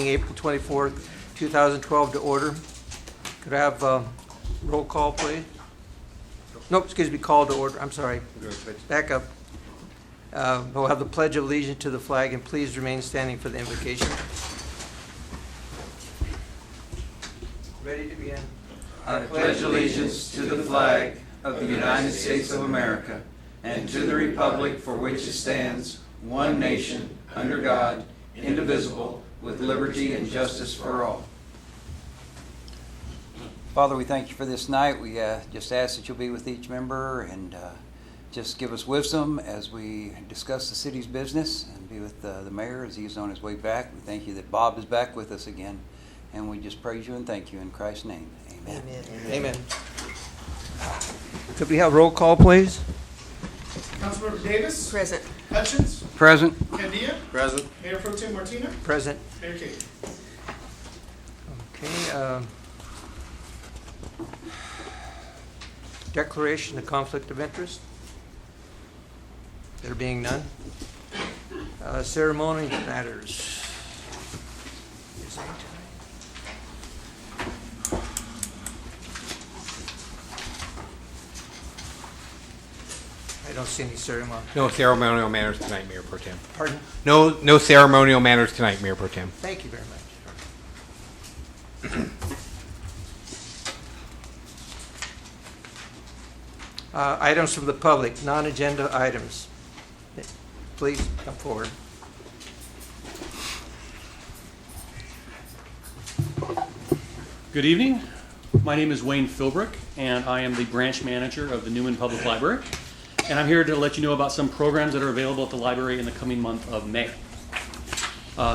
April 24th, 2012 to order. Could I have roll call, please? Nope, excuse me, call to order. I'm sorry. Back up. We'll have the Pledge of Allegiance to the flag, and please remain standing for the invocation. Ready to begin. I pledge allegiance to the flag of the United States of America and to the republic for which it stands, one nation, under God, indivisible, with liberty and justice for all. Father, we thank you for this night. We just ask that you'll be with each member and just give us wisdom as we discuss the city's business, and be with the mayor as he's on his way back. We thank you that Bob is back with us again, and we just praise you and thank you in Christ's name. Amen. Amen. Could we have roll call, please? Councilmember Davis. Present. Hutchins. Present. Candia. Present. Mayor Pro Tem Martina. Present. Mayor Kate. Okay. Declaration of conflict of interest. There being none. Ceremony matters. I don't see any ceremony. No ceremonial manners tonight, Mayor Pro Tem. Pardon? No ceremonial manners tonight, Mayor Pro Tem. Thank you very much. Items from the public, non-agenda items. Please come forward. Good evening. My name is Wayne Philbrick, and I am the branch manager of the Newman Public Library. And I'm here to let you know about some programs that are available at the library in the coming month of May.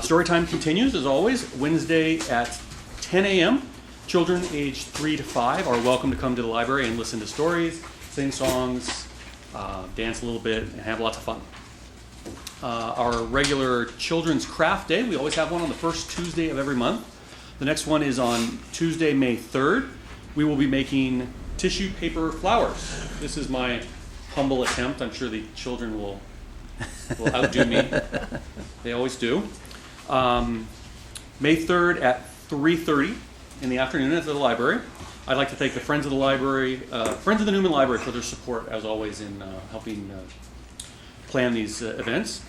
Story time continues, as always, Wednesday at 10 a.m. Children aged 3 to 5 are welcome to come to the library and listen to stories, sing songs, dance a little bit, and have lots of fun. Our regular Children's Craft Day, we always have one on the first Tuesday of every month. The next one is on Tuesday, May 3rd. We will be making tissue paper flowers. This is my humble attempt. I'm sure the children will outdo me. They always do. May 3rd at 3:30 in the afternoon at the library. I'd like to thank the Friends of the Library, Friends of the Newman Library, for their support, as always, in helping plan these events.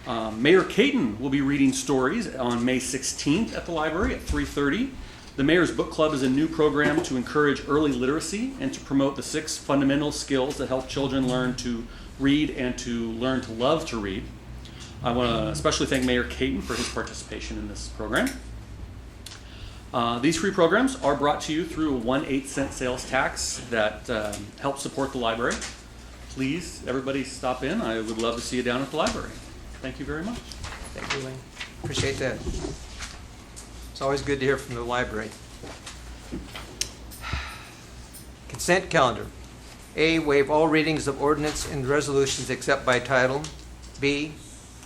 Mayor Caton will be reading stories on May 16th at the library at 3:30. The Mayor's Book Club is a new program to encourage early literacy and to promote the 6 fundamental skills that help children learn to read and to learn to love to read. I want to especially thank Mayor Caton for his participation in this program. These free programs are brought to you through a 1/8 cent sales tax that helps support the library. Please, everybody stop in. I would love to see you down at the library. Thank you very much. Thank you, Wayne. Appreciate that. It's always good to hear from the library. Consent calendar. A, waive all readings of ordinance and resolutions except by title. B,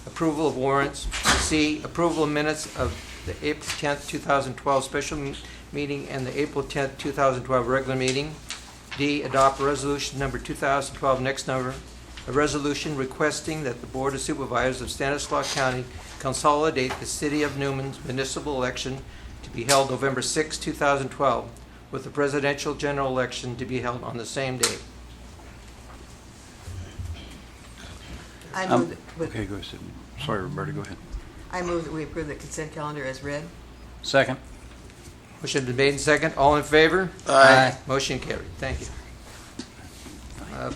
approval of warrants. C, approval of minutes of the April 10th, 2012 special meeting and the April 10th, 2012 regular meeting. D, adopt resolution number 2012, next number, a resolution requesting that the Board of Supervisors of Stanislaus County consolidate the City of Newman's municipal election to be held November 6, 2012, with the presidential general election to be held on the same day. Okay, go ahead. Sorry, Roberta, go ahead. I move that we approve the consent calendar as read. Second. Motion been made and second. All in favor? Aye. Motion carried. Thank you.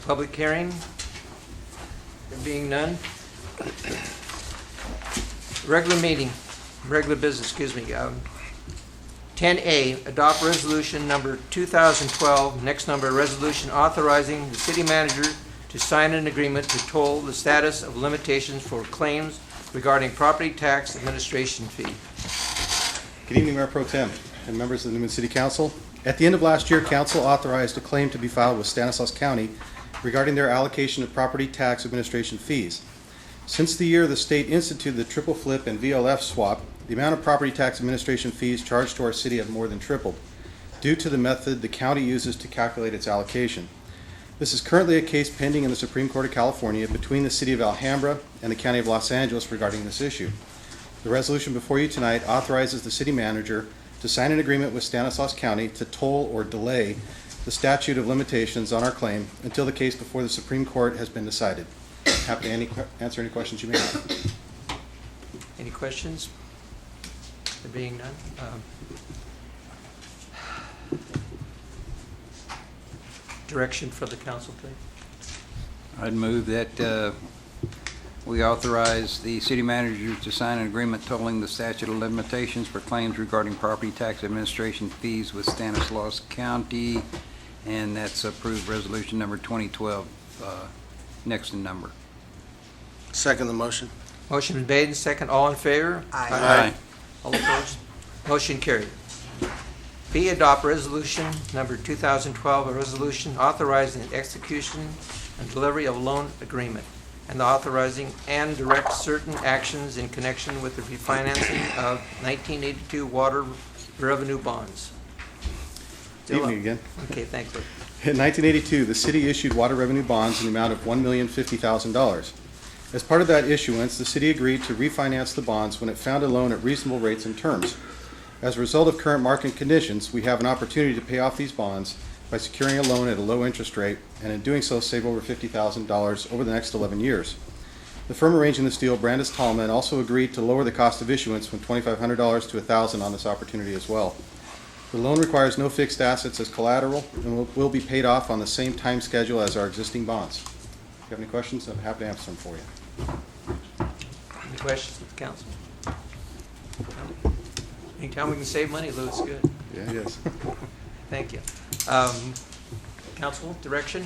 Public hearing. There being none. Regular business, 10A, adopt resolution number 2012, next number, resolution authorizing the city manager to sign an agreement to toll the status of limitations for claims regarding property tax administration fee. Good evening, Mayor Pro Tem and members of the Newman City Council. At the end of last year, Council authorized a claim to be filed with Stanislaus County regarding their allocation of property tax administration fees. Since the year the state instituted the triple flip and VLF swap, the amount of property tax administration fees charged to our city have more than tripled, due to the method the county uses to calculate its allocation. This is currently a case pending in the Supreme Court of California between the City of Alhambra and the County of Los Angeles regarding this issue. The resolution before you tonight authorizes the city manager to sign an agreement with Stanislaus County to toll or delay the statute of limitations on our claim until the case before the Supreme Court has been decided. Happy to answer any questions you may have. Any questions? There being none. Direction for the council, please. I'd move that we authorize the city manager to sign an agreement totaling the statute of limitations for claims regarding property tax administration fees with Stanislaus County, and that's approved resolution number 2012, next in number. Second the motion. Motion been made and second. All in favor? Aye. All opposed? Motion carried. B, adopt resolution number 2012, a resolution authorizing the execution and delivery of a loan agreement and authorizing and direct certain actions in connection with the refinancing of 1982 water revenue bonds. Still Evening up. again. Okay, thanks. Rick. In 1982, the city issued water revenue bonds in the amount of $1,050,000. As part of that issuance, the city agreed to refinance the bonds when it found a loan at reasonable rates and terms. As a result of current market conditions, we have an opportunity to pay off these bonds by securing a loan at a low interest rate, and in doing so, save over $50,000 over the next 11 years. The firm arranging this deal, Brandis Tallman, also agreed to lower the cost of issuance from $2,500 to $1,000 on this opportunity as well. The loan requires no fixed assets as collateral and will be paid off on the same time schedule as our existing bonds. If you have any questions, I'm happy to answer them for you. Any questions of the council? Anytime we can save money, Lou, it's good. Yeah, yes. Thank you. Council, direction?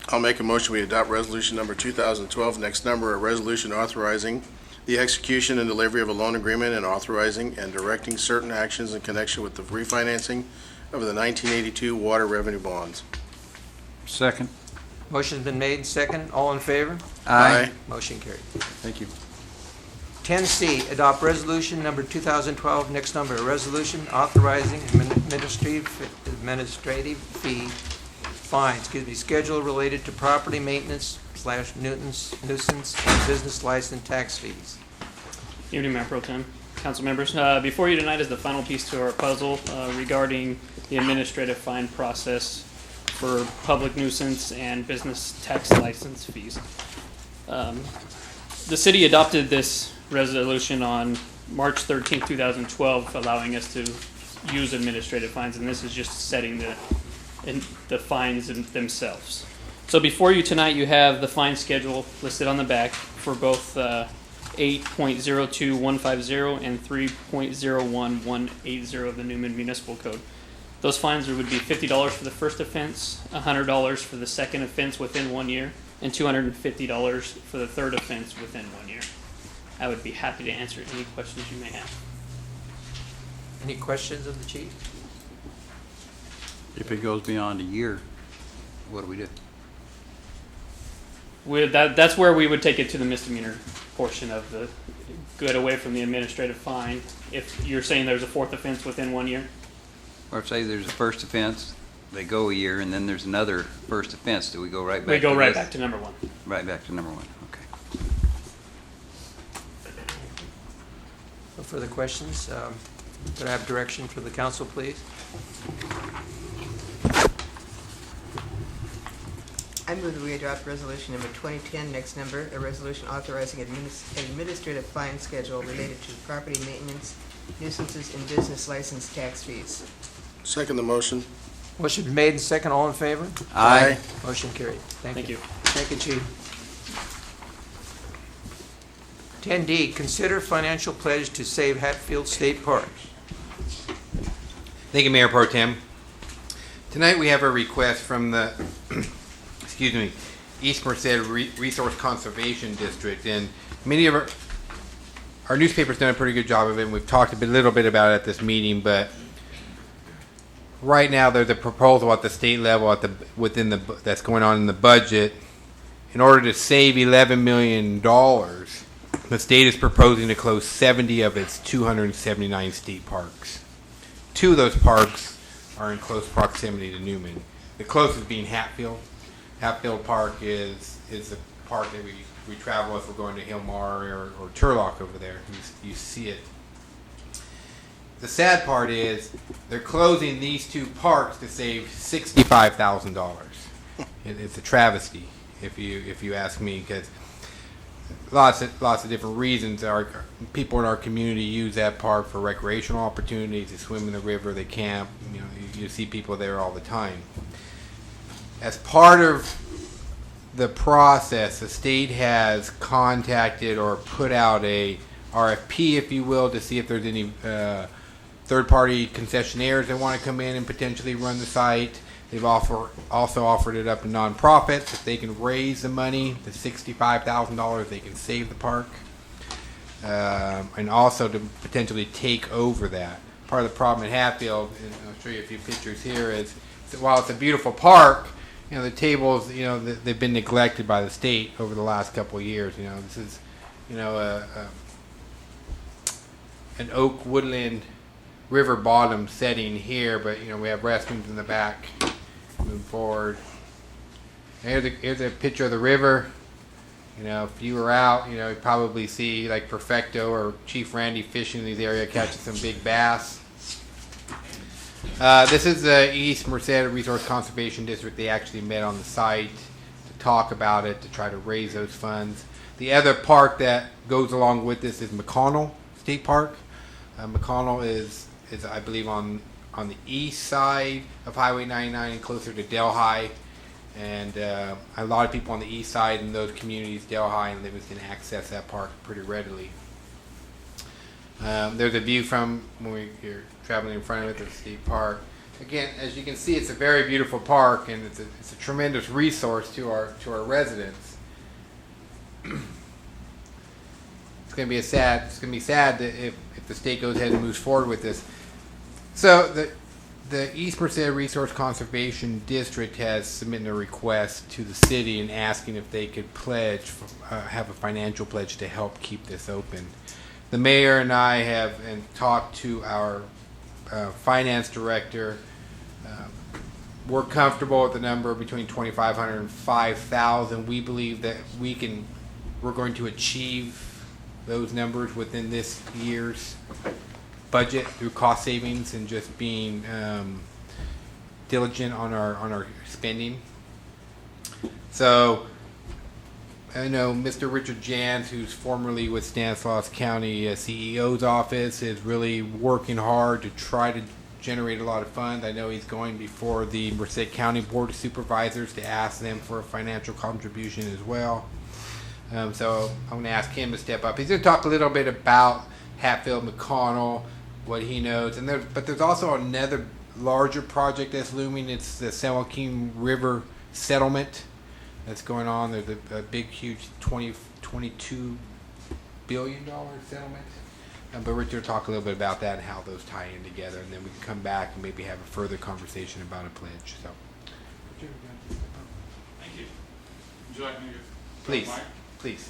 I'll make a motion we adopt resolution number 2012, next number, a resolution authorizing the execution and delivery of a loan agreement and authorizing and directing certain actions in connection with the refinancing of the 1982 water revenue bonds. Second. Motion's been made and second. All in favor? Aye. Motion carried. Thank you. 10C, adopt resolution number 2012, next number, a resolution authorizing administrative fee schedule related to property maintenance / nuisance and business license tax fees. Evening, Mayor Pro Tem, council members. Before you tonight is the final piece to our puzzle regarding the administrative fine process for public nuisance and business tax license fees. The city adopted this resolution on March 13, 2012, allowing us to use administrative fines, and this is just setting the fines themselves. So before you tonight, you have the fine schedule listed on the back for both 8.02150 and 3.01180 of the Newman Municipal Code. Those fines would be $50 for the first offense, $100 for the second offense within 1 year, and $250 for the third offense within 1 year. I would be happy to answer any questions you may have. Any questions of the chief? If it goes beyond a year, what do we do? That's where we would take it to the misdemeanor portion of the good away from the administrative fine. If you're saying there's a fourth offense within 1 year, Or say there's a first offense, they go a year, and then there's another first offense, do we go right back? we go to right this? back to number one. Right back to number one, okay. No further questions? Could I have direction for the council, please? I move that we adopt resolution number 2010, next number, a resolution authorizing an administrative fine schedule related to property maintenance, nuisances, and business license tax fees. Second the motion. Motion been made and second. All in favor? Aye. Motion carried. Thank you. Thank you, Chief. 10D, consider financial pledge to save Hatfield State Park. Thank you, Mayor Pro Tem. Tonight we have a request from the, East Merced Resource Conservation District, and many of our newspaper's done a pretty good job of it, and we've talked a little bit about it at this meeting, but right now there's a proposal at the state level that's going on in the budget. In order to save $11 million, the state is proposing to close 70 of its 279 state parks. 2 of those parks are in close proximity to Newman. The closest being Hatfield. Hatfield Park is the park that we we travel, if we're going to Hillmar or Turlock over there, you see it. The sad part is they're closing these two parks to save $65,000. It's a travesty, if you ask me, because lots of different reasons. Our people in our community use that park for recreational opportunities. They swim in the river, they camp. You know, you see people there all the time. As part of the process, the state has contacted or put out a RFP, if you will, to see if there's any third-party concessionaires that want to come in and potentially run the site. They've also offered it up to nonprofits. If they can raise the money, the $65,000, they can save the park, and also to potentially take over that. Part of the problem in Hatfield, and I'll show you a few pictures here, is that while it's a beautiful park, you know, the tables, you know, they've been neglected by the state over the last couple of years. You know, this is, you know, an oak woodland river bottom setting here, but you know, we have restrooms in the back. Move forward. Here's a picture of the river. You know, if you were out, you know, you'd probably see like Perfecto or Chief Randy fishing in these areas, catching some big bass. This is the East Merced Resource Conservation District. They actually met on the site to talk about it, to try to raise those funds. The other park that goes along with this is Mcconnell State Park. Mcconnell is I believe on the east side of Highway 99 and closer to Delhi, and a lot of people on the east side in those communities, Delhi and Livingston, access that park pretty readily. There's a view from when you're traveling in front of it, the state park. Again, as you can see, it's a very beautiful park, and it's a tremendous resource to our residents. It's going to be sad that if the state goes ahead and moves forward with this. So the East Merced Resource Conservation District has submitted a request to the city and asking if they could pledge, have a financial pledge to help keep this open. The mayor and I have talked to our finance director. We're comfortable with the number between $2,500 and $5,000. We believe that we're going to achieve those numbers within this year's budget through cost savings and just being diligent on our spending. So I know Mr. Richard Jans, who's formerly with Stanislaus County CEO's office, is really working hard to try to generate a lot of funds. I know he's going before the Merced County Board of Supervisors to ask them for a financial contribution as well. So I'm going to ask him to step up. He's going to talk a little bit about Hatfield, McConnell, what he knows, but there's also another larger project that's looming. It's the San Joaquin River settlement that's going on. There's a big, huge $22 billion settlement. But Richard will talk a little bit about that and how those tie in together, and then we can come back and maybe have a further conversation about a pledge. So, Richard, thank you. Would you like me to? Please.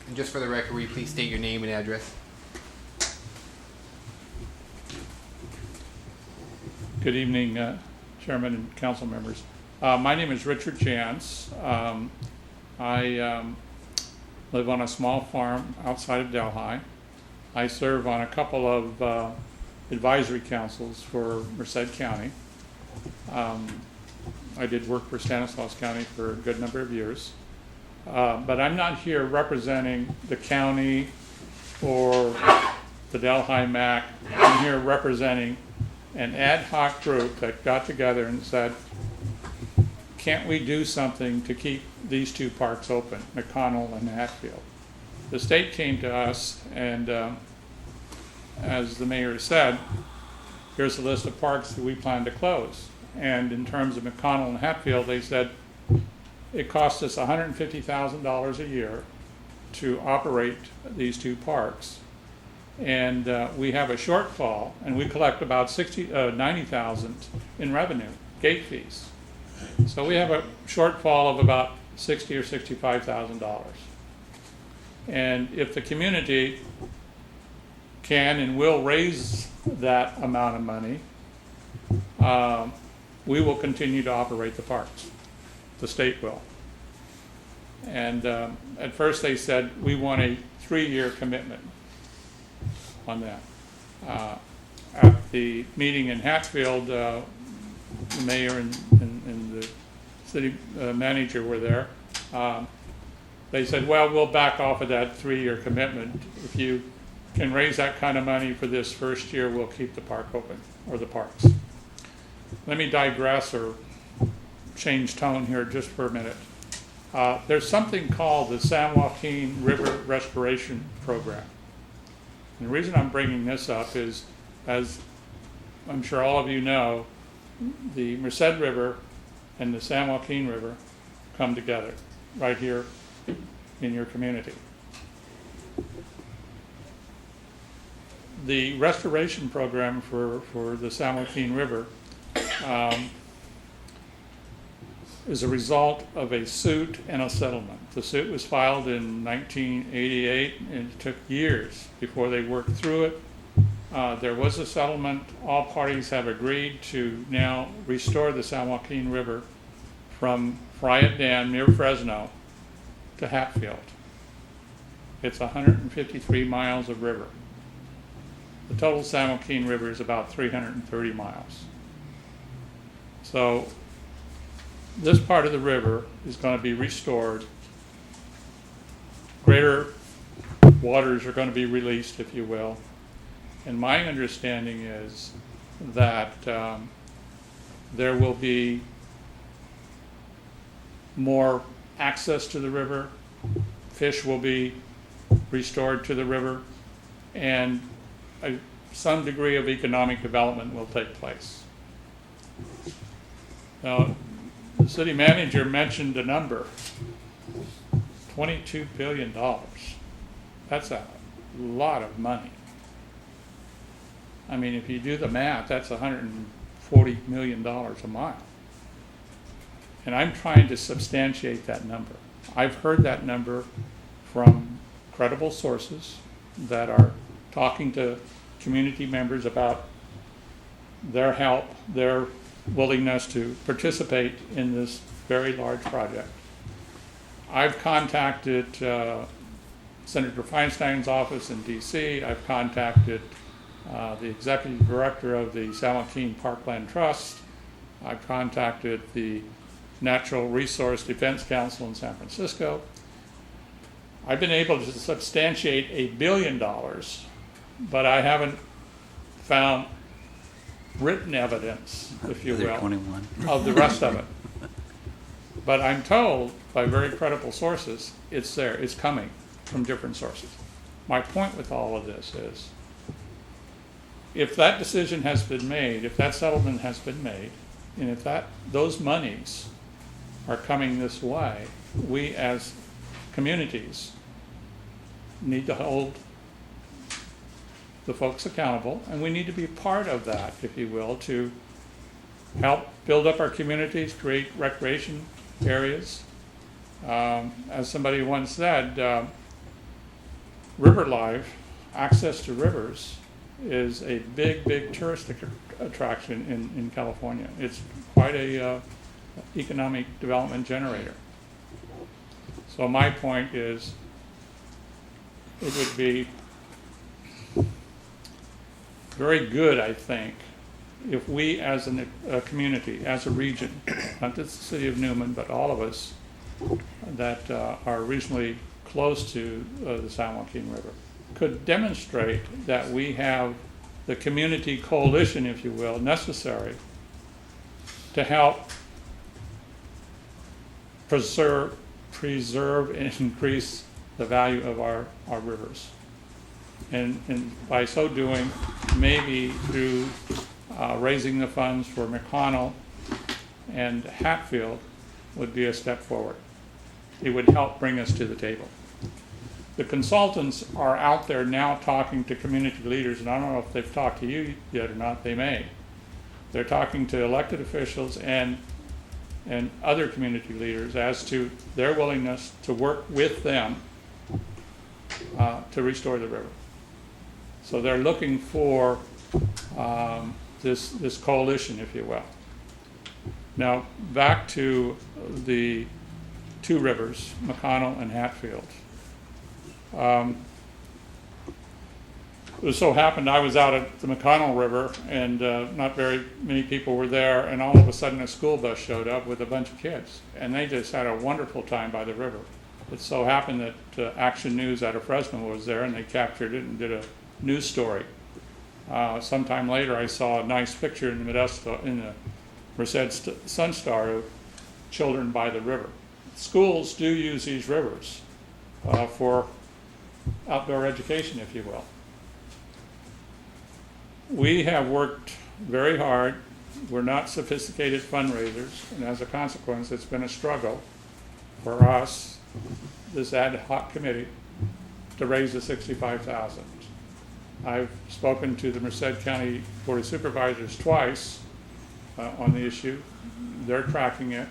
And just for the record, will you please state your name and address? Good evening, Chairman and council members. My name is Richard Jans. I live on a small farm outside of Delhi. I serve on a couple of advisory councils for Merced County. I did work for Stanislaus County for a good number of years. But I'm not here representing the county or the Delhi MAC. I'm here representing an ad hoc group that got together and said, can't we do something to keep these two parks open, McConnell and Hatfield? The state came to us and, as the mayor said, here's a list of parks that we plan to close. And in terms of McConnell and Hatfield, they said it costs us $150,000 a year to operate these two parks. And we have a shortfall, and we collect about $90,000 in revenue, gate fees. So we have a shortfall of about $60,000 or $65,000. And if the community can and will raise that amount of money, we will continue to operate the parks. The state will. And at first they said, we want a 3-year commitment on that. At the meeting in Hatfield, the mayor and the city manager were there. They said, well, we'll back off of that 3-year commitment. If you can raise that kind of money for this first year, we'll keep the park open, or the parks. Let me digress or change tone here just for a minute. There's something called the San Joaquin River Restoration Program. And the reason I'm bringing this up is, as I'm sure all of you know, the Merced River and the San Joaquin River come together right here in your community. The restoration program for the San Joaquin River is a result of a suit and a settlement. The suit was filed in 1988, and it took years before they worked through it. There was a settlement. All parties have agreed to now restore the San Joaquin River from Friat Dam near Fresno to Hatfield. It's 153 miles of river. The total San Joaquin River is about 330 miles. So this part of the river is going to be restored. Greater waters are going to be released, if you will. And my understanding is that there will be more access to the river, fish will be restored to the river, and some degree of economic development will take place. Now, the city manager mentioned a number, $22 billion. That's a lot of money. I mean, if you do the math, that's $140 million a mile. And I'm trying to substantiate that number. I've heard that number from credible sources that are talking to community members about their help, their willingness to participate in this very large project. I've contacted Senator Feinstein's office in DC. I've contacted the executive director of the San Joaquin Parkland Trust. I've contacted the Natural Resource Defense Council in San Francisco. I've been able to substantiate $1 billion, but I haven't found written evidence, if you will, 21. of the rest of it. But I'm told by very credible sources it's there, it's coming from different sources. My point with all of this is, if that decision has been made, if that settlement has been made, and if those monies are coming this way, we as communities need to hold the folks accountable, and we need to be part of that, if you will, to help build up our communities, create recreation areas. As somebody once said, river life, access to rivers, is a big, big tourist attraction in California. It's quite a economic development generator. So my point is, it would be very good, I think, if we as a community, as a region, not just the city of Newman, but all of us that are reasonably close to the San Joaquin River, could demonstrate that we have the community coalition, if you will, necessary to help preserve and increase the value of our rivers. And by so doing, maybe through raising the funds for Mcconnell and Hatfield would be a step forward. It would help bring us to the table. The consultants are out there now talking to community leaders, and I don't know if they've talked to you yet or not, they may. They're talking to elected officials and other community leaders as to their willingness to work with them to restore the river. So they're looking for this coalition, if you will. Now, back to the two rivers, Mcconnell and Hatfield. It so happened I was out at the Mcconnell River, and not very many people were there, and all of a sudden a school bus showed up with a bunch of kids, and they just had a wonderful time by the river. It so happened that Action News out of Fresno was there, and they captured it and did a news story. Sometime later, I saw a nice picture in the Merced Sun-Star of children by the river. Schools do use these rivers for outdoor education, if you will. We have worked very hard. We're not sophisticated fundraisers, and as a consequence, it's been a struggle for us, this ad hoc committee, to raise the $65,000. I've spoken to the Merced County Board of Supervisors twice on the issue. They're tracking it.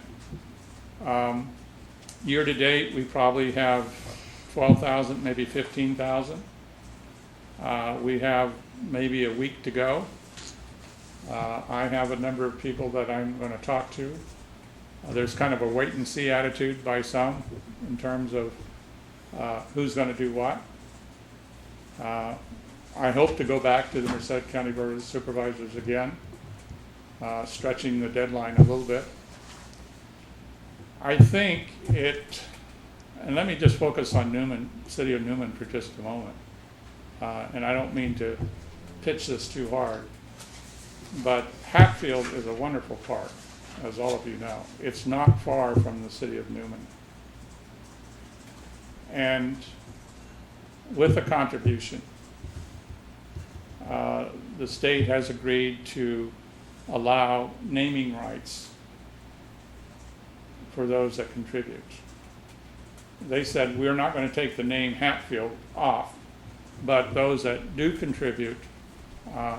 Year to date, we probably have 12,000, maybe 15,000. We have maybe a week to go. I have a number of people that I'm going to talk to. There's kind of a wait and see attitude by some in terms of who's going to do what. I hope to go back to the Merced County Board of Supervisors again, stretching the deadline a little bit. I think and let me just focus on Newman, City of Newman for just a moment. And I don't mean to pitch this too hard, but Hatfield is a wonderful park, as all of you know. It's not far from the City of Newman. And with a contribution, the state has agreed to allow naming rights for those that contribute. They said, we're not going to take the name Hatfield off, but those that do contribute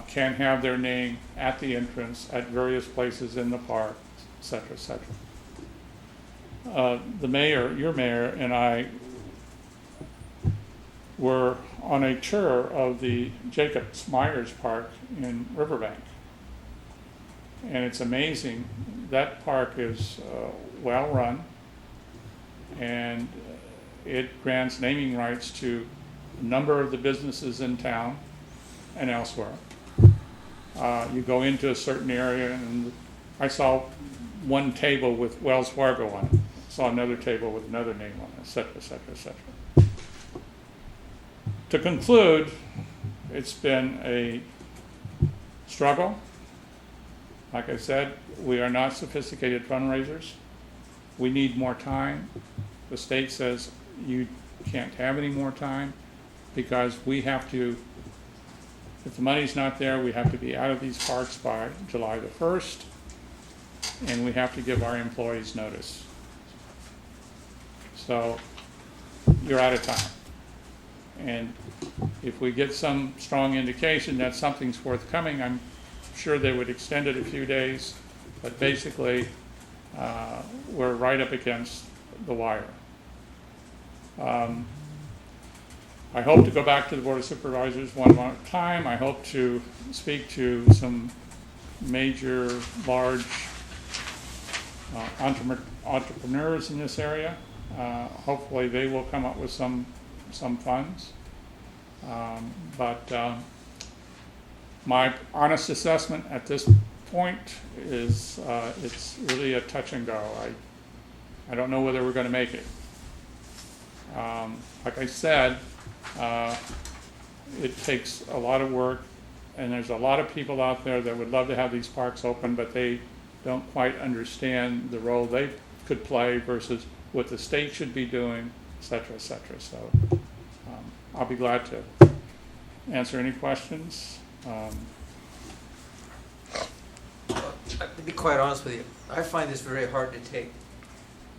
can have their name at the entrance at various places in the park, et cetera, et cetera. The mayor, your mayor, and I were on a tour of the Jacob Myers Park in Riverbank. And it's amazing. That park is well run, and it grants naming rights to a number of the businesses in town and elsewhere. You go into a certain area, and I saw one table with Wells Fargo on it. Saw another table with another name on it, et cetera, et cetera, et cetera. To conclude, it's been a struggle. Like I said, we are not sophisticated fundraisers. We need more time. The state says you can't have any more time because we have to, if the money's not there, we have to be out of these parks by July the 1st, and we have to give our employees notice. So you're out of time. And if we get some strong indication that something's forthcoming, I'm sure they would extend it a few days, but basically we're right up against the wire. I hope to go back to the Board of Supervisors one more time. I hope to speak to some major, large entrepreneurs in this area. Hopefully they will come up with some funds. But my honest assessment at this point is it's really a touch and go. I don't know whether we're going to make it. Like I said, it takes a lot of work, and there's a lot of people out there that would love to have these parks open, but they don't quite understand the role they could play versus what the state should be doing, et cetera, et cetera. So I'll be glad to answer any questions. To be quite honest with you, I find this very hard to take.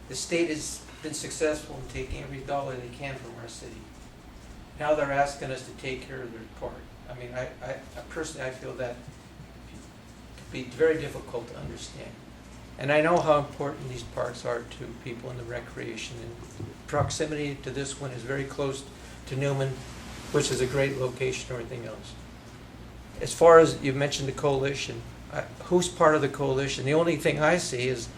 The state has been successful in taking every dollar they can from our city. Now they're asking us to take care of their part. I mean, I personally, I feel that could be very difficult to understand. And I know how important these parks are to people in the recreation, and proximity to this one is very close to Newman, which is a great location and everything else. As far as you mentioned the coalition, who's part of the coalition? The only thing I see is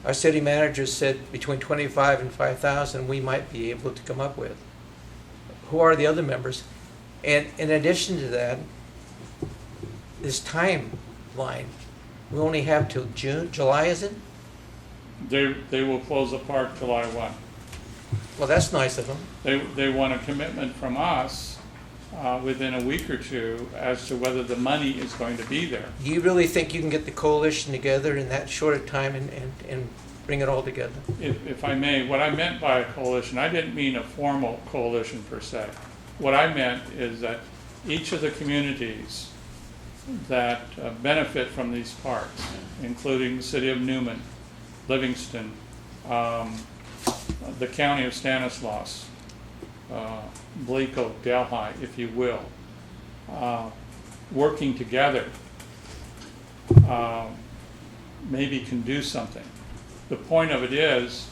our city manager said between 25 and 5,000 we might be able to come up with. Who are the other members? And in addition to that, this timeline, we only have till July, is it? They will close the park July 1. Well, that's nice of them. They want a commitment from us within a week or two as to whether the money is going to be there. Do you really think you can get the coalition together in that short a time and bring it all together? If I may, what I meant by a coalition, I didn't mean a formal coalition per se. What I meant is that each of the communities that benefit from these parks, including the city of Newman, Livingston, the county of Stanislaus, Bleako, Delhi, if you will, working together, maybe can do something. The point of it is,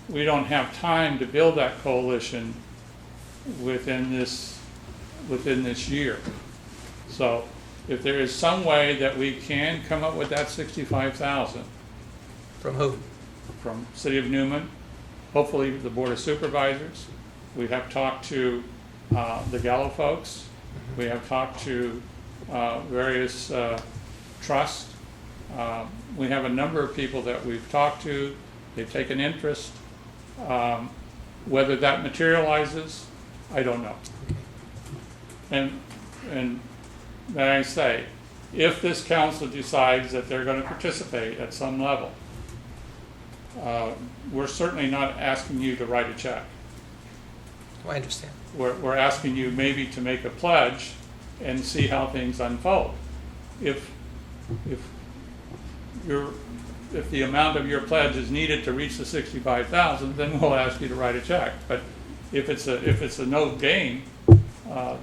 we don't have time to build that coalition within this year. So if there is some way that we can come up with that 65,000. From who? From City of Newman, hopefully the Board of Supervisors. We have talked to the Gallo folks. We have talked to various trusts. We have a number of people that we've talked to. They've taken interest. Whether that materializes, I don't know. And may I say, if this council decides that they're going to participate at some level, we're certainly not asking you to write a check. Oh, I understand. We're asking you maybe to make a pledge and see how things unfold. If the amount of your pledge is needed to reach the 65,000, then we'll ask you to write a check. But if it's a no gain,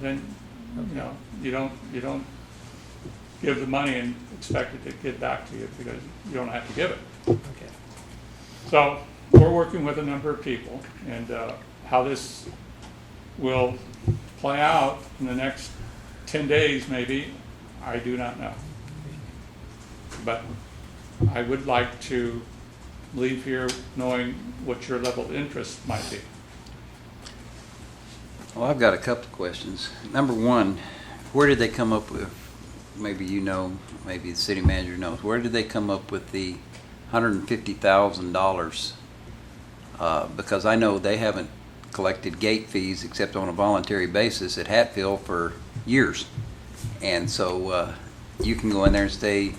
then you don't give the money and expect it to get back to you because you don't have to give it. Okay. So we're working with a number of people, and how this will play out in the next 10 days maybe, I do not know. But I would like to leave here knowing what your level of interest might be. Well, I've got a couple of questions. Number one, where did they come up with, maybe you know, maybe the city manager knows, where did they come up with the $150,000? Because I know they haven't collected gate fees except on a voluntary basis at Hatfield for years. And so you can go in there and stay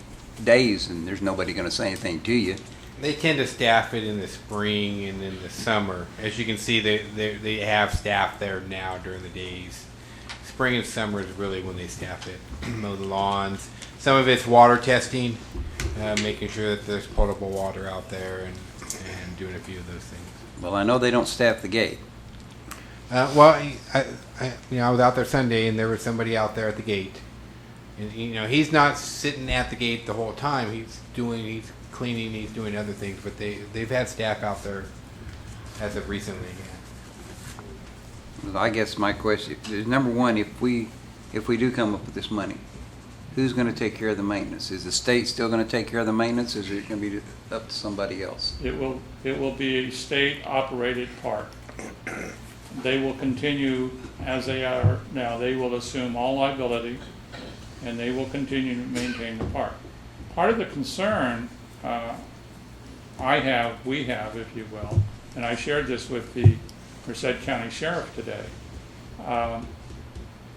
days and there's nobody going to say anything to you. They tend to staff it in the spring and in the summer. As you can see, they have staff there now during the days. Spring and summer is really when they staff it. Mow the lawns. Some of it's water testing, making sure that there's potable water out there and doing a few of those things. Well, I know they don't staff the gate. Well, I was out there Sunday and there was somebody out there at the gate. And, he's not sitting at the gate the whole time. He's cleaning, he's doing other things, but they've had staff out there as of recently. I guess my question is, number one, if we do come up with this money, who's going to take care of the maintenance? Is the state still going to take care of the maintenance, or is it going to be up to somebody else? It will be a state-operated park. They will continue as they are now. They will assume all liability, and they will continue to maintain the park. Part of the concern we have, if you will, and I shared this with the Merced County Sheriff today.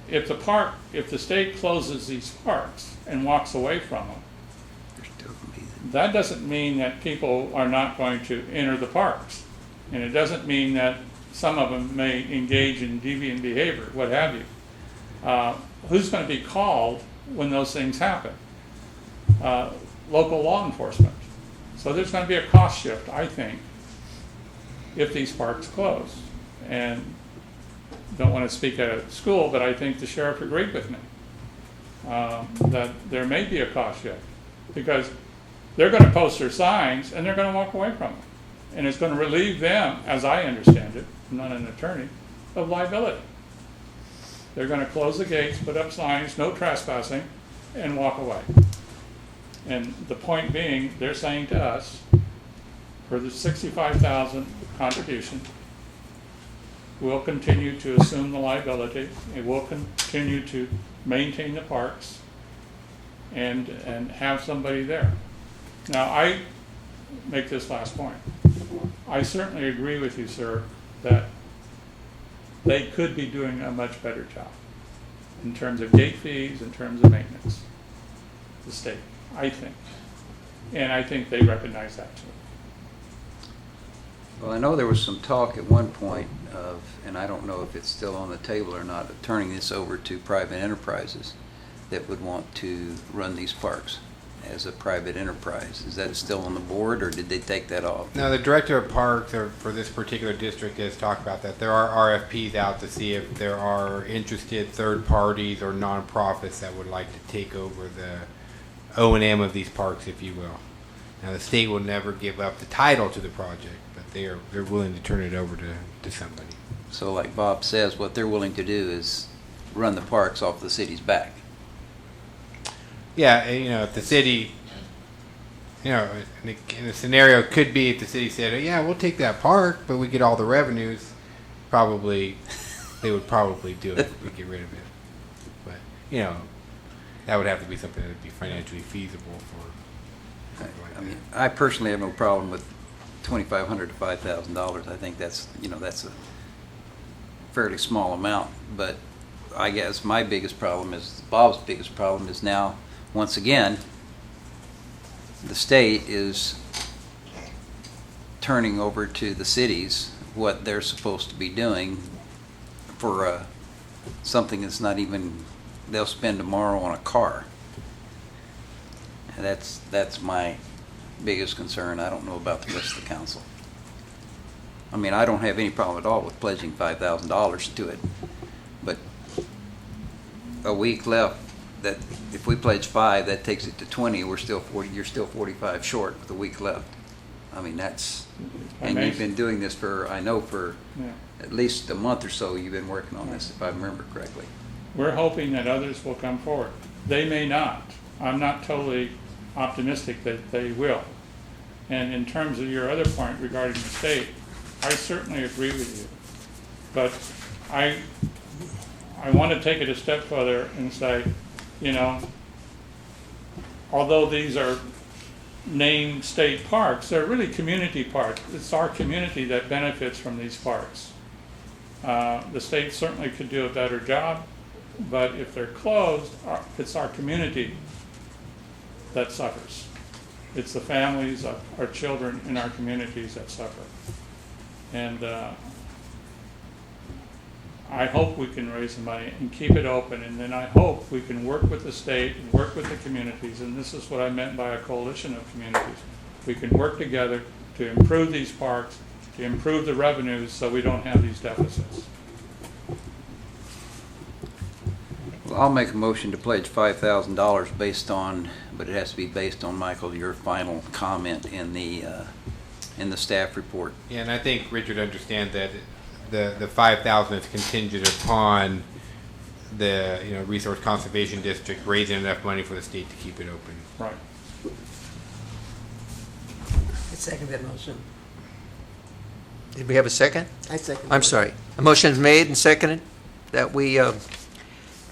If the state closes these parks and walks away from them, that doesn't mean that people are not going to enter the parks. And it doesn't mean that some of them may engage in deviant behavior, what have you. Who's going to be called when those things happen? Local law enforcement. So there's going to be a cost shift, I think, if these parks close. And don't want to speak at a school, but I think the sheriff agreed with me that there may be a cost shift because they're going to post their signs and they're going to walk away from them. And it's going to relieve them, as I understand it, I'm not an attorney, of liability. They're going to close the gates, put up signs, no trespassing, and walk away. And the point being, they're saying to us, for the 65,000 contribution. We'll continue to assume the liability, and we'll continue to maintain the parks and have somebody there. Now, I make this last point. I certainly agree with you, sir, that they could be doing a much better job in terms of gate fees, in terms of maintenance, the state, I think. And I think they recognize that too. Well, I know there was some talk at one point of, and I don't know if it's still on the table or not, of turning this over to private enterprises that would want to run these parks as a private enterprise. Is that still on the board, or did they take that off? Now, the director of parks for this particular district has talked about that. There are RFPs out to see if there are interested third parties or nonprofits that would like to take over the O&M of these parks, if you will. Now, the state will never give up the title to the project, but they're willing to turn it over to somebody. So like Bob says, what they're willing to do is run the parks off the city's back. Yeah, if the city, in a scenario could be if the city said, yeah, we'll take that park, but we get all the revenues, they would probably do it. We get rid of it. But, that would have to be something that would be financially feasible for something like I mean, that. I personally have no problem with $2,500 to $5,000. I think that's a fairly small amount. But I guess my biggest problem is, Bob's biggest problem is now, once again, the state is turning over to the cities what they're supposed to be doing for something that's not even, they'll spend tomorrow on a car. And that's my biggest concern. I don't know about the rest of the council. I mean, I don't have any problem at all with pledging $5,000 to it, but a week left, that if we pledge 5, that takes it to 20. We're still 40. You're still 45 short with a week left. I mean, that's, and you've been doing this for at least a month or so. You've been working on this, if I remember correctly. We're hoping that others will come forward. They may not. I'm not totally optimistic that they will. And in terms of your other point regarding the state, I certainly agree with you. But I want to take it a step further and say, although these are named state parks, they're really community parks. It's our community that benefits from these parks. The state certainly could do a better job, but if they're closed, it's our community that suffers. It's the families of our children in our communities that suffer. And I hope we can raise the money and keep it open, and then I hope we can work with the state and work with the communities, and this is what I meant by a coalition of communities. We can work together to improve these parks, to improve the revenues so we don't have these deficits. Well, I'll make a motion to pledge $5,000 based on, but it has to be based on, Michael, your final comment in the staff report. Yeah, and I think Richard understands that the 5,000 is contingent upon the Resource Conservation District raising enough money for the state to keep it open. Right. I second that motion. Did we have a second? I second. I'm sorry. A motion is made and seconded that we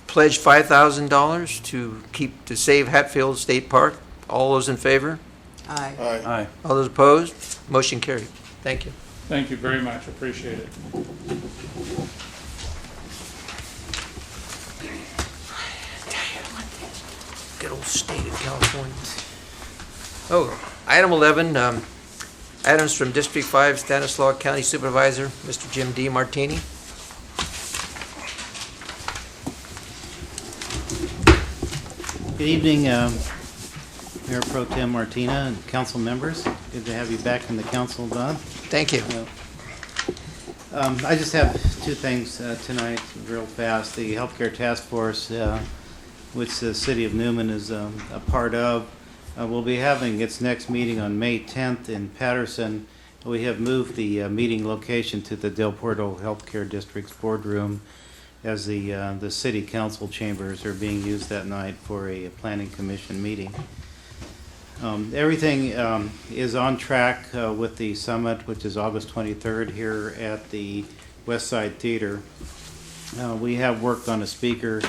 pledge $5,000 to save Hatfield State Park. All those in favor? Aye. Aye. All those opposed? Motion carried. Thank you. Thank you very much. Appreciate it. Good old state of California. Oh, item 11, items from District 5, Stanislaus County Supervisor, Mr. Jim D. Martini. Good evening, Mayor Pro Tem Martina and council members. Good to have you back in the council, Don. Thank you. I just have two things tonight, real fast. The Healthcare Task Force, which the City of Newman is a part of, will be having its next meeting on May 10th in Patterson. We have moved the meeting location to the Del Puerto Healthcare District's boardroom, as the city council chambers are being used that night for a planning commission meeting. Everything is on track with the summit, which is August 23rd here at the West Side Theater. We have worked on a speaker,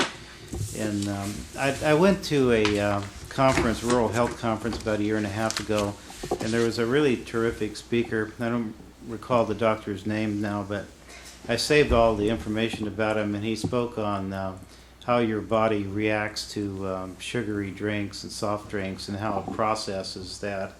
and I went to a conference, rural health conference, about a year and a half ago, and there was a really terrific speaker. I don't recall the doctor's name now, but I saved all the information about him, and he spoke on how your body reacts to sugary drinks and soft drinks and how it processes that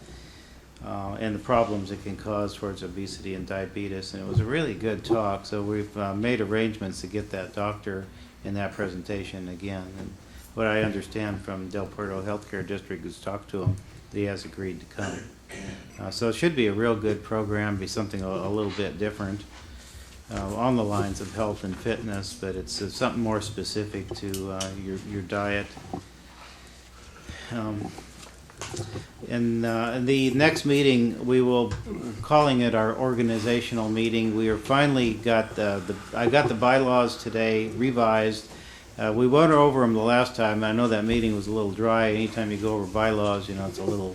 and the problems it can cause towards obesity and diabetes. And it was a really good talk, so we've made arrangements to get that doctor in that presentation again. And what I understand from Del Puerto Healthcare District who's talked to him, he has agreed to come. So it should be a real good program, be something a little bit different. On the lines of health and fitness, but it's something more specific to your diet. And the next meeting, we will calling it our organizational meeting. We are finally I got the bylaws today revised. We went over them the last time. I know that meeting was a little dry. Anytime you go over bylaws, it's a little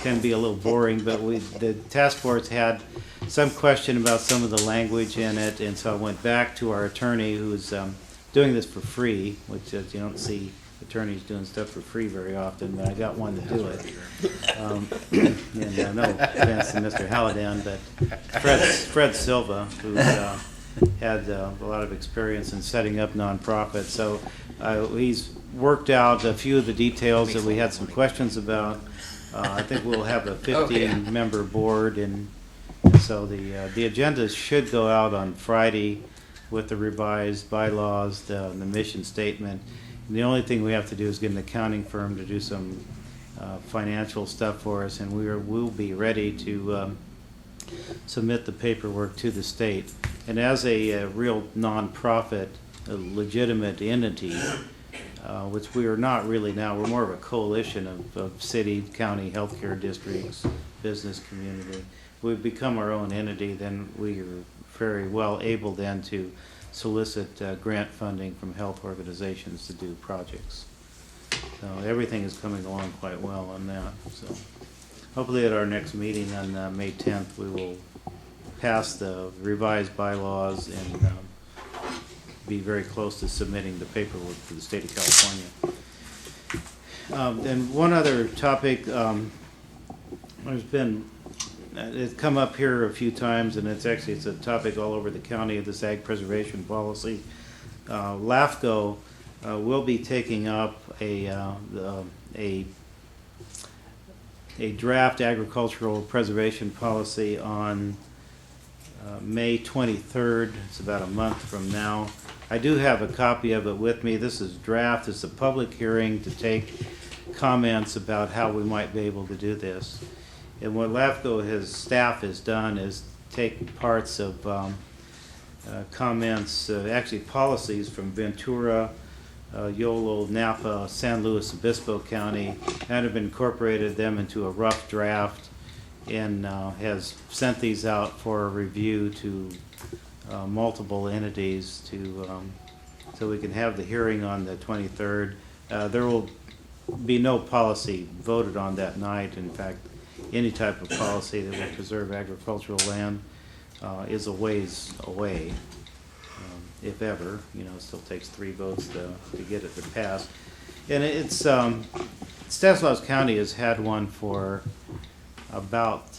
can be a little boring, but the task force had some question about some of the language in it, and so I went back to our attorney who's doing this for free, which you don't see attorneys doing stuff for free very often, but I got one to do it. And no offense to Mr. Hallidan, but Fred Silva, who's had a lot of experience in setting up nonprofits, so he's worked out a few of the details that we had some questions about. I think we'll have a 15-member board, and so the agendas should go out on Friday with the revised bylaws, the mission statement. And the only thing we have to do is get an accounting firm to do some financial stuff for us, and we'll be ready to submit the paperwork to the state. And as a real nonprofit, a legitimate entity, which we are not really now, we're more of a coalition of city, county, healthcare districts, business community. We've become our own entity, then we are very well able then to solicit grant funding from health organizations to do projects. So everything is coming along quite well on that. So hopefully at our next meeting on May 10th, we will pass the revised bylaws and be very close to submitting the paperwork to the state of California. And one other topic, it's come up here a few times, and it's a topic all over the county of this ag preservation policy. LAFCO will be taking up a draft agricultural preservation policy on May 23rd. It's about a month from now. I do have a copy of it with me. This is draft. It's a public hearing to take comments about how we might be able to do this. And what LAFCO staff has done is take parts of comments, actually policies from Ventura, Yolo, Napa, San Luis Obispo County, and have incorporated them into a rough draft and has sent these out for review to multiple entities so we can have the hearing on the 23rd. There will be no policy voted on that night. In fact, any type of policy that will preserve agricultural land is a ways away, if ever. It still takes 3 votes to get it to pass. And Stanislaus County has had one for about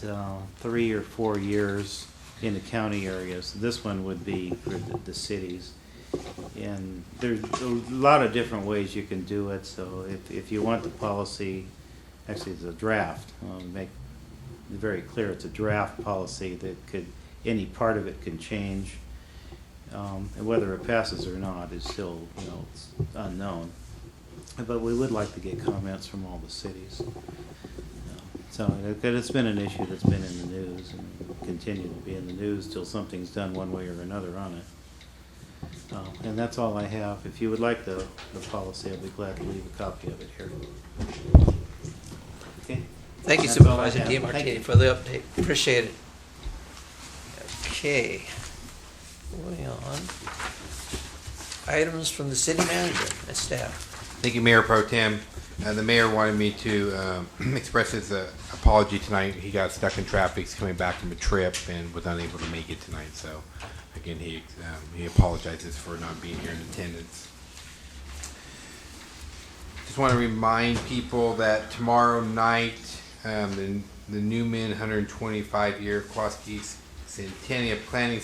3 or 4 years in the county areas. This one would be for the cities. And there's a lot of different ways you can do it. So if you want the policy, actually it's a draft. Make it very clear it's a draft policy that any part of it can change. And whether it passes or not is still, it's unknown. But we would like to get comments from all the cities. So it's been an issue that's been in the news and will continue to be in the news till something's done one way or another on it. And that's all I have. If you would like the policy, I'll be glad to leave a copy of it here. Okay. Thank you, That's all I Supervisor have. Thank DiMartini, you. for the update. Appreciate it. Okay. Moving on. Items from the city manager and staff. Thank you, Mayor Pro Tem. The mayor wanted me to express his apology tonight. He got stuck in traffic. He's coming back from a trip and was unable to make it tonight. So, again, he apologizes for not being here in attendance. Just want to remind people that tomorrow night, the Newman 125-year Aquatic Centennial Planning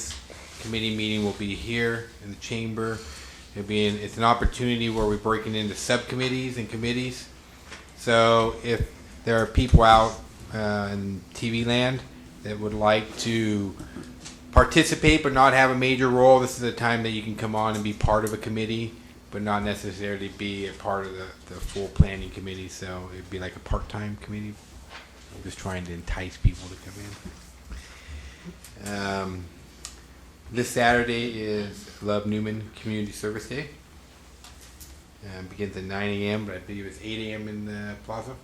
Committee meeting will be here in the chamber. It's an opportunity where we're breaking into subcommittees and committees. So if there are people out in TV land that would like to participate but not have a major role, this is a time that you can come on and be part of a committee, but not necessarily be a part of the full planning committee. So it'd be like a part-time committee. I'm just trying to entice people to come in. This Saturday is Love Newman Community Service Day. Begins at 9 a.m., but I believe it's 8 a.m. in the plaza.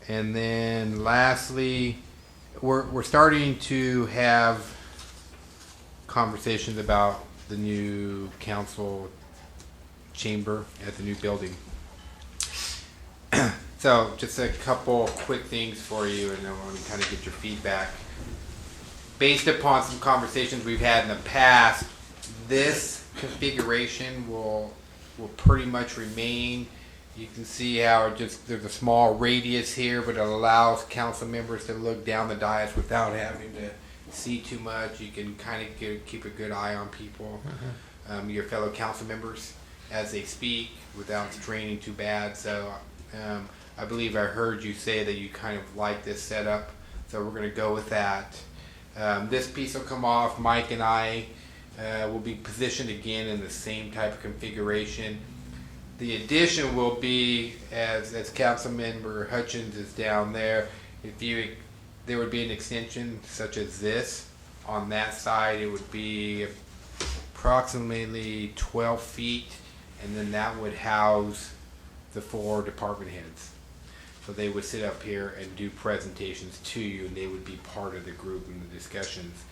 And then lastly, we're starting to have conversations about the new council chamber at the new building. So just a couple quick things for you, and I want to kind of get your feedback. Based upon some conversations we've had in the past, this configuration will pretty much remain. You can see how there's a small radius here, but it allows council members to look down the dais without having to see too much. You can kind of keep a good eye on people, your fellow council members, as they speak without straining too bad. So I believe I heard you say that you kind of like this setup, so we're going to go with that. This piece will come off. Mike and I will be positioned again in the same type of configuration. The addition will be, as Councilmember Hutchins is down there, there would be an extension such as this. On that side, it would be approximately 12 feet, and then that would house the 4 department heads. So they would sit up here and do presentations to you, and they would be part of the group in the discussions.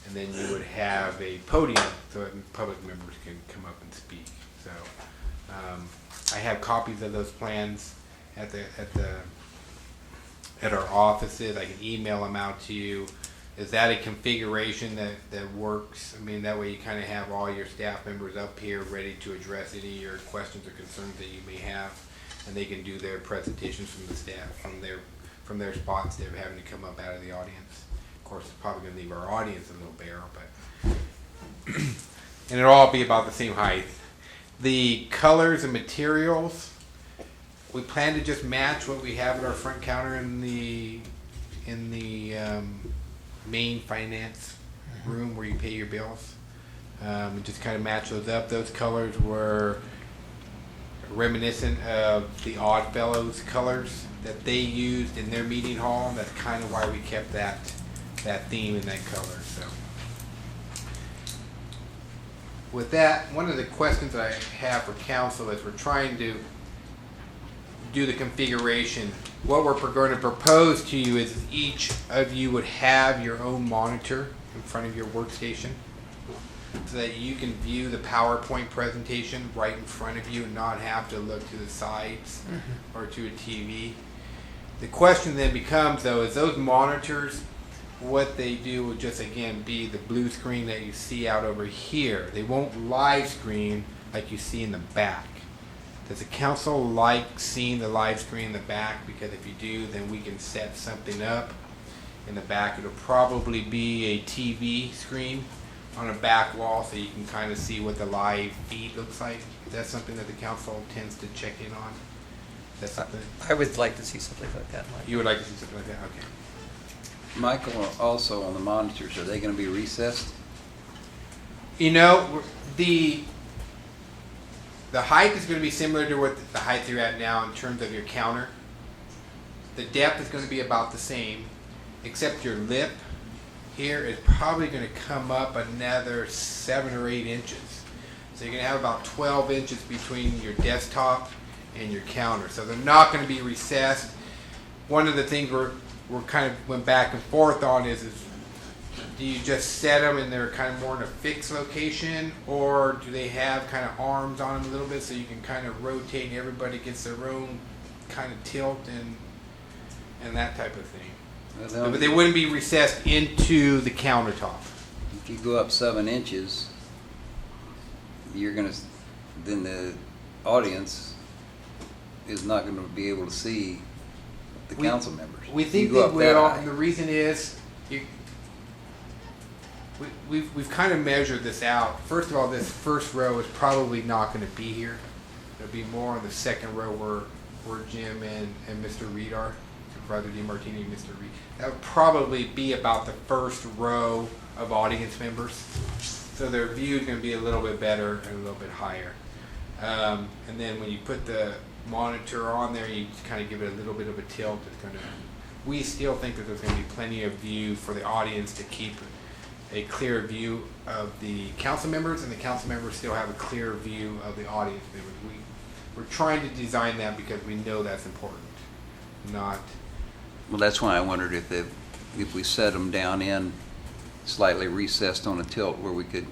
And then you would have a podium so that public members can come up and speak. So I have copies of those plans at our offices. I can email them out to you. Is that a configuration that works? I mean, that way you kind of have all your staff members up here ready to address any of your questions or concerns that you may have, and they can do their presentations from the staff from their spot instead of having to come up out of the audience. Of course, it's probably going to leave our audience a little bare, but and it'll all be about the same height. The colors and materials, we plan to just match what we have at our front counter in the main finance room where you pay your bills. And just kind of match those up. Those colors were reminiscent of the Oddfellows colors that they used in their meeting hall, and that's kind of why we kept that theme and that color. So with that, one of the questions I have for council is we're trying to do the configuration. What we're going to propose to you is each of you would have your own monitor in front of your workstation so that you can view the PowerPoint presentation right in front of you and not have to look to the sides or to a TV. The question then becomes, though, is those monitors, what they do will just, again, be the blue screen that you see out over here. They won't live screen like you see in the back. Does the council like seeing the live screen in the back? Because if you do, then we can set something up in the back. It'll probably be a TV screen on a back wall so you can kind of see what the live feed looks like. Is that something that the council tends to check in on? That's something I would like to see something like that, Mike. you would like to see something like that? Okay. Michael, also on the monitors, are they going to be recessed? You know, the height is going to be similar to what the height you're at now in terms of your counter. The depth is going to be about the same, except your lip here is probably going to come up another 7 or 8 inches. So you're going to have about 12 inches between your desktop and your counter. So they're not going to be recessed. One of the things we're kind of went back and forth on is do you just set them and they're kind of more in a fixed location, or do they have kind of arms on them a little bit so you can kind of rotate and everybody gets their own kind of tilt and that type of thing? But they wouldn't be recessed into the countertop. If you go up 7 inches, then the audience is not gonna be able to see the council members. We If think you they go up that will, high. and the reason is, we've kind of measured this out. First of all, this first row is probably not going to be here. It'll be more on the second row where Jim and Mr. Reed are, Supervisor DiMartini and Mr. Reed. That would probably be about the first row of audience members. So their view is going to be a little bit better and a little bit higher. And then when you put the monitor on there, you just kind of give it a little bit of a tilt. It's going to. We still think that there's going to be plenty of view for the audience to keep a clear view of the council members, and the council members still have a clear view of the audience members. We're trying to design that because we know that's important. Not. Well, that's why I wondered if we set them down in slightly recessed on a tilt where we could,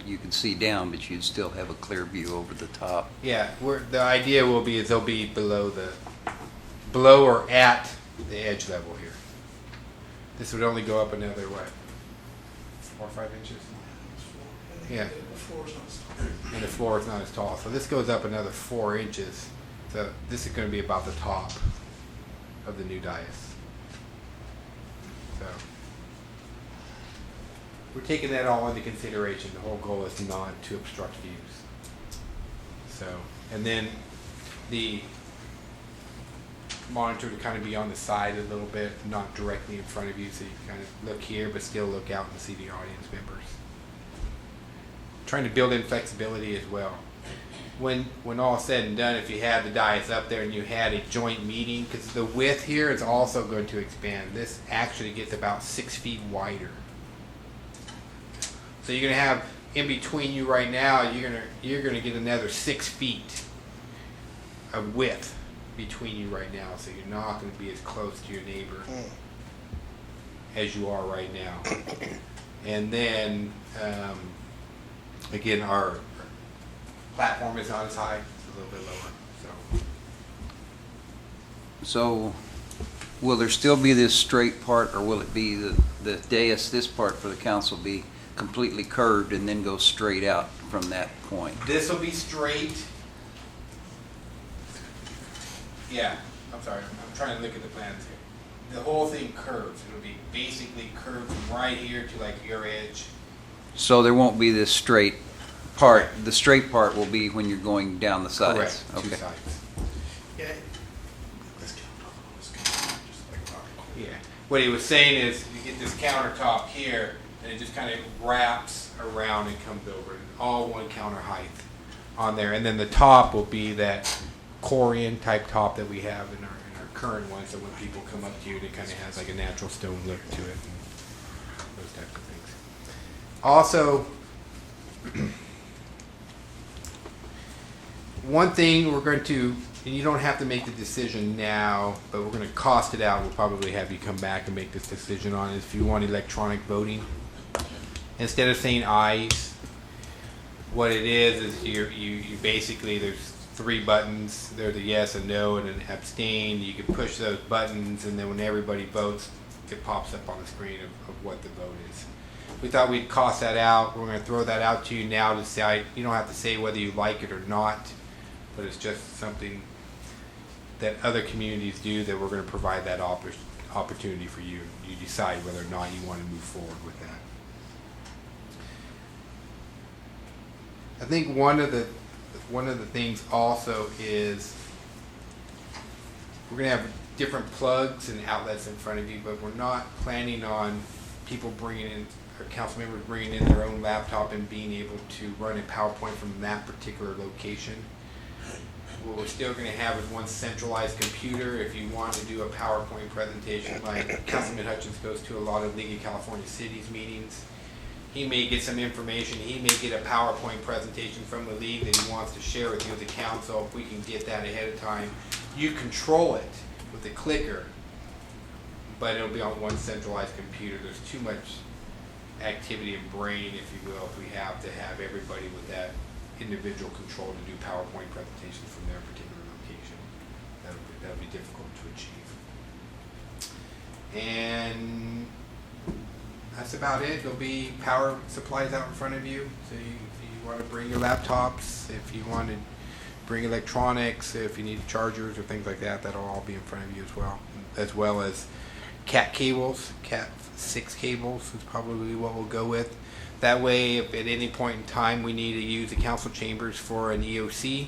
you could see down, but you'd still have a clear view over the top. Yeah, the idea will be is they'll be below or at the edge level here. This would only go up another, what, 4 or 5 inches? Yeah. And the floor is not as tall. So this goes up another 4 inches. So this is going to be about the top of the new dais. So we're taking that all into consideration. The whole goal is not to obstruct views. So, and then the monitor to kind of be on the side a little bit, not directly in front of you, so you can kind of look here but still look out and see the audience members. Trying to build in flexibility as well. When all is said and done, if you had the dais up there and you had a joint meeting, because the width here is also going to expand. This actually gets about 6 feet wider. So you're going to have in between you right now, you're gonna get another 6 feet of width between you right now, so you're not going to be as close to your neighbor as you are right now. And then again, our platform is not as high; it's a little bit lower. So will there still be this straight part, or will it be the dais, this part for the council, be completely curved and then go straight out from that point? This will be straight. Yeah, I'm sorry. I'm trying to look at the plans here. The whole thing curves. It'll be basically curved from right here to like your edge. So there won't be this straight part. The straight part will be when you're going down the sides. Correct. Okay. 2 sides. Yeah. Yeah. What he was saying is you get this countertop here, and it just kind of wraps around and comes over. All one counter height on there. And then the top will be that Corian type top that we have in our current one, so when people come up to you, it kind of has like a natural stone look to it and those types of things. Also, one thing we're going to, and you don't have to make the decision now, but we're going to cost it out. We'll probably have you come back and make this decision on it. If you want electronic voting, instead of saying ayes, what it is you basically, there's 3 buttons. There's a yes, a no, and an abstain. You can push those buttons, and then when everybody votes, it pops up on the screen of what the vote is. We thought we'd cost that out. We're going to throw that out to you now to say, you don't have to say whether you like it or not, but it's just something that other communities do that we're going to provide that opportunity for you. You decide whether or not you want to move forward with that. I think one of the things also is we're going to have different plugs and outlets in front of you, but we're not planning on people bringing in, or council members bringing in their own laptop and being able to run a PowerPoint from that particular location. What we're still going to have is one centralized computer. If you want to do a PowerPoint presentation, like Councilman Hutchins goes to a lot of League of California Cities meetings, he may get some information. He may get a PowerPoint presentation from the league that he wants to share with you as a council. If we can get that ahead of time, you control it with a clicker, but it'll be on one centralized computer. There's too much activity and brain, if you will, if we have to have everybody with that individual control to do PowerPoint presentations from their particular location. That'll be difficult to achieve. And that's about it. There'll be power supplies out in front of you. So if you want to bring your laptops, if you want to bring electronics, if you need chargers or things like that, that'll all be in front of you as well as Cat cables. Cat 6 cables is probably what we'll go with. That way, if at any point in time we need to use the council chambers for an EOC,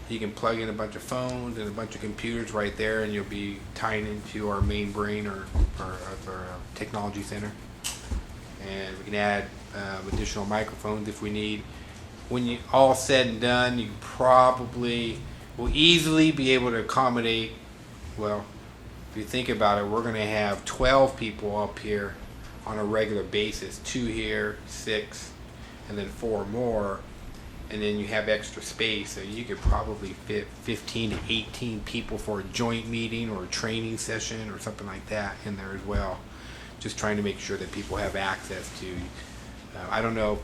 you can plug in a bunch of phones and a bunch of computers right there, and you'll be tying into our main brain or our technology center. And we can add additional microphones if we need. When you all said and done, you probably will easily be able to accommodate, well, if you think about it, we're going to have 12 people up here on a regular basis, 2 here, 6, and then 4 more, and then you have extra space, so you could probably fit 15 to 18 people for a joint meeting or a training session or something like that in there as well. Just trying to make sure that people have access to, I don't know,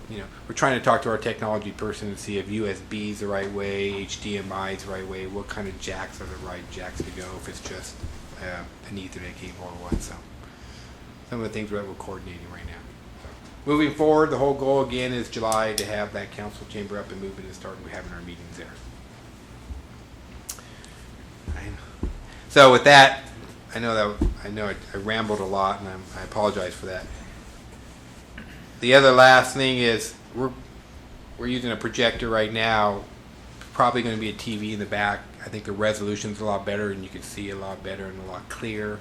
we're trying to talk to our technology person and see if USB is the right way, HDMI is the right way, what kind of jacks are the right jacks to go, if it's just an Ethernet cable or what. So some of the things that we're coordinating right now. So, moving forward, the whole goal again is July to have that council chamber up and moving and starting having our meetings there. So with that, I know I rambled a lot, and I apologize for that. The other last thing is we're using a projector right now. Probably going to be a TV in the back. I think the resolution's a lot better, and you can see a lot better and a lot clearer.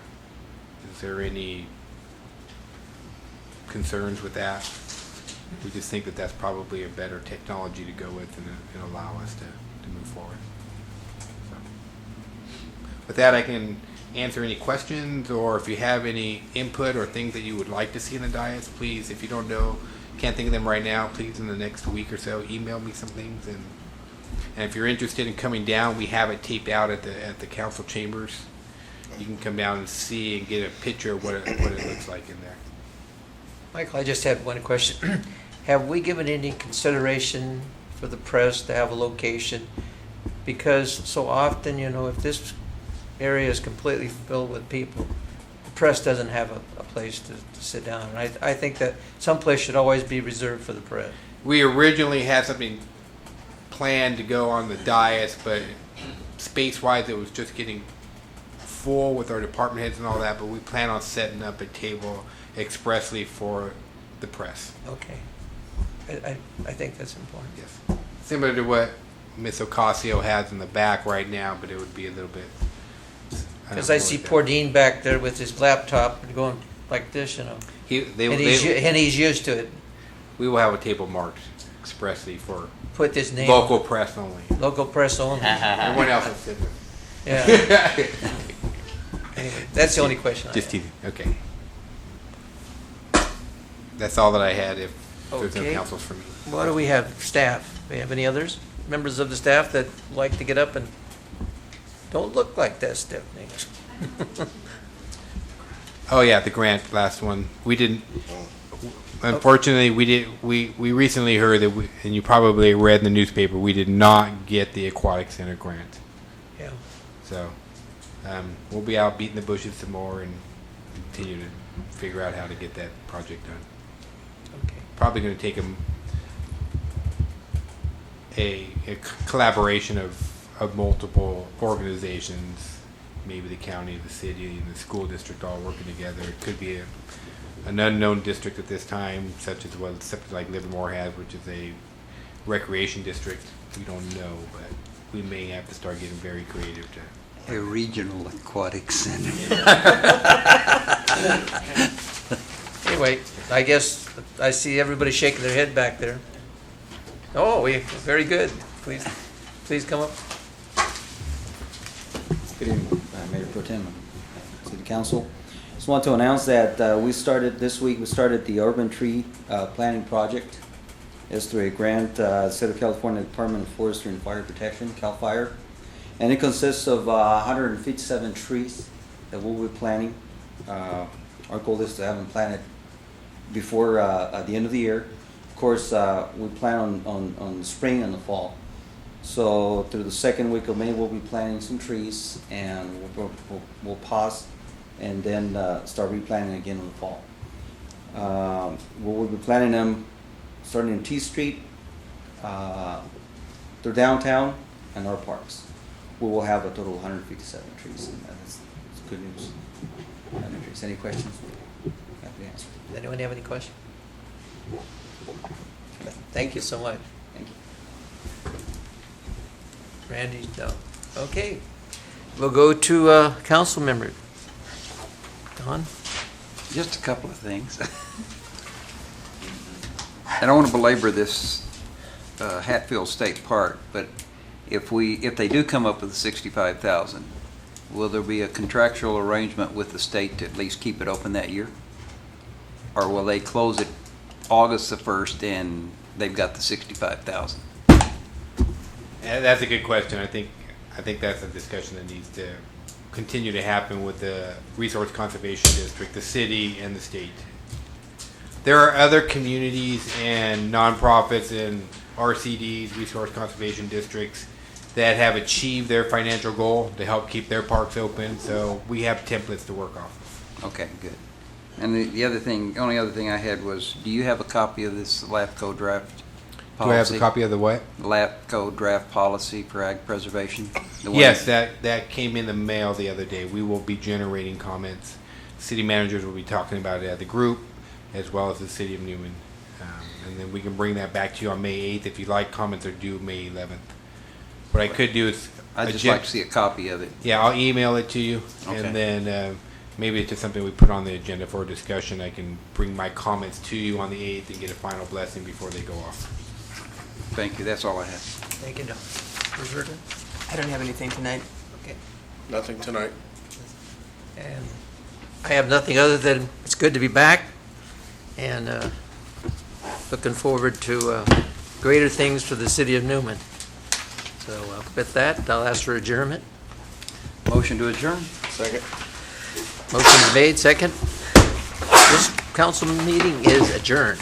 Is there any concerns with that? We just think that that's probably a better technology to go with and allow us to move forward. So, with that, I can answer any questions, or if you have any input or things that you would like to see in the dais, please, if you don't know, can't think of them right now, please in the next week or so email me some things, and if you're interested in coming down, we have it taped out at the council chambers. You can come down and see and get a picture of what it looks like in there. Michael, I just had one question. Have we given any consideration for the press to have a location? Because so often, if this area is completely filled with people, the press doesn't have a place to sit down. And I think that some place should always be reserved for the press. We originally had something planned to go on the dais, but space-wise it was just getting full with our department heads and all that, but we plan on setting up a table expressly for the press. Okay. I think that's important. Yes. Similar to what Ms. Ocasio has in the back right now, but it would be a little bit... Because I see poor Dean back there with his laptop going like this, and he's used to it. We will have a table marked expressly for put this name local press only. Local press only. Everyone else will sit there. Yeah. Anyway, that's the only question I Just have. teasing. Okay. That's all that I had. If there's no counsels for me. What do we have? Staff. Do we have any others? Members of the staff that like to get up and don't look like that, Stephanie. Oh yeah, the grant, last one. We didn't. Unfortunately, we recently heard that, and you probably read in the newspaper, we did not get the Aquatic Center grant. Yeah. So we'll be out beating the bushes some more and continue to figure out how to get that project done. Okay. Probably going to take a collaboration of multiple organizations, maybe the county, the city, and the school district all working together. It could be an unknown district at this time, such as what something like Livermore has, which is a recreation district. We don't know, but we may have to start getting very creative to... A regional aquatic center. Anyway, I guess I see everybody shaking their head back there. Oh, very good. Please come up. Good evening, Mayor Pro Tem, City Council. Just want to announce that we started the urban tree planting project. It's through a grant, State of California Department of Forestry and Fire Protection, CAL FIRE. And it consists of 157 trees that we'll be planting. Our goal is to have them planted before at the end of the year. Of course, we plan on the spring and the fall. So through the second week of May, we'll be planting some trees, and we'll pause and then start replanting again in the fall. We'll be planting them starting in T Street, through downtown, and our parks. We will have a total of 157 trees, and that's good news. 100 trees. Any questions? Happy to answer. Does anyone have any questions? Thank you so much. Thank you. Randy, no. Okay. We'll go to council member. Don? Just a couple of things. I don't want to belabor this Hatfield State Park, but if they do come up with the 65,000, will there be a contractual arrangement with the state to at least keep it open that year? Or will they close it August the 1st and they've got the 65,000? That's a good question. I think that's a discussion that needs to continue to happen with the Resource Conservation District, the city, and the state. There are other communities and nonprofits and RCDs, Resource Conservation Districts, that have achieved their financial goal to help keep their parks open. So we have templates to work off of. Okay, good. And the only other thing I had was, do you have a copy of this LAFCO draft policy? Do I have a copy of the what? LAFCO draft policy for ag preservation? Yes, that came in the mail the other day. We will be generating comments. City managers will be talking about it at the group, as well as the city of Newman. And then we can bring that back to you on May 8th. If you like, comments are due May 11th. What I could do is... I'd just like to see a copy of it. Yeah, I'll email it to you. Okay. And then maybe it's just something we put on the agenda for discussion. I can bring my comments to you on the 8th and get a final blessing before they go off. Thank you. That's all I have. Thank you, Don. Roberta? I don't have anything tonight. Okay. Nothing tonight. And I have nothing other than it's good to be back, and looking forward to greater things for the city of Newman. So with that, I'll ask for adjournment. Motion to adjourn? Second. Motion is made, second. This council meeting is adjourned.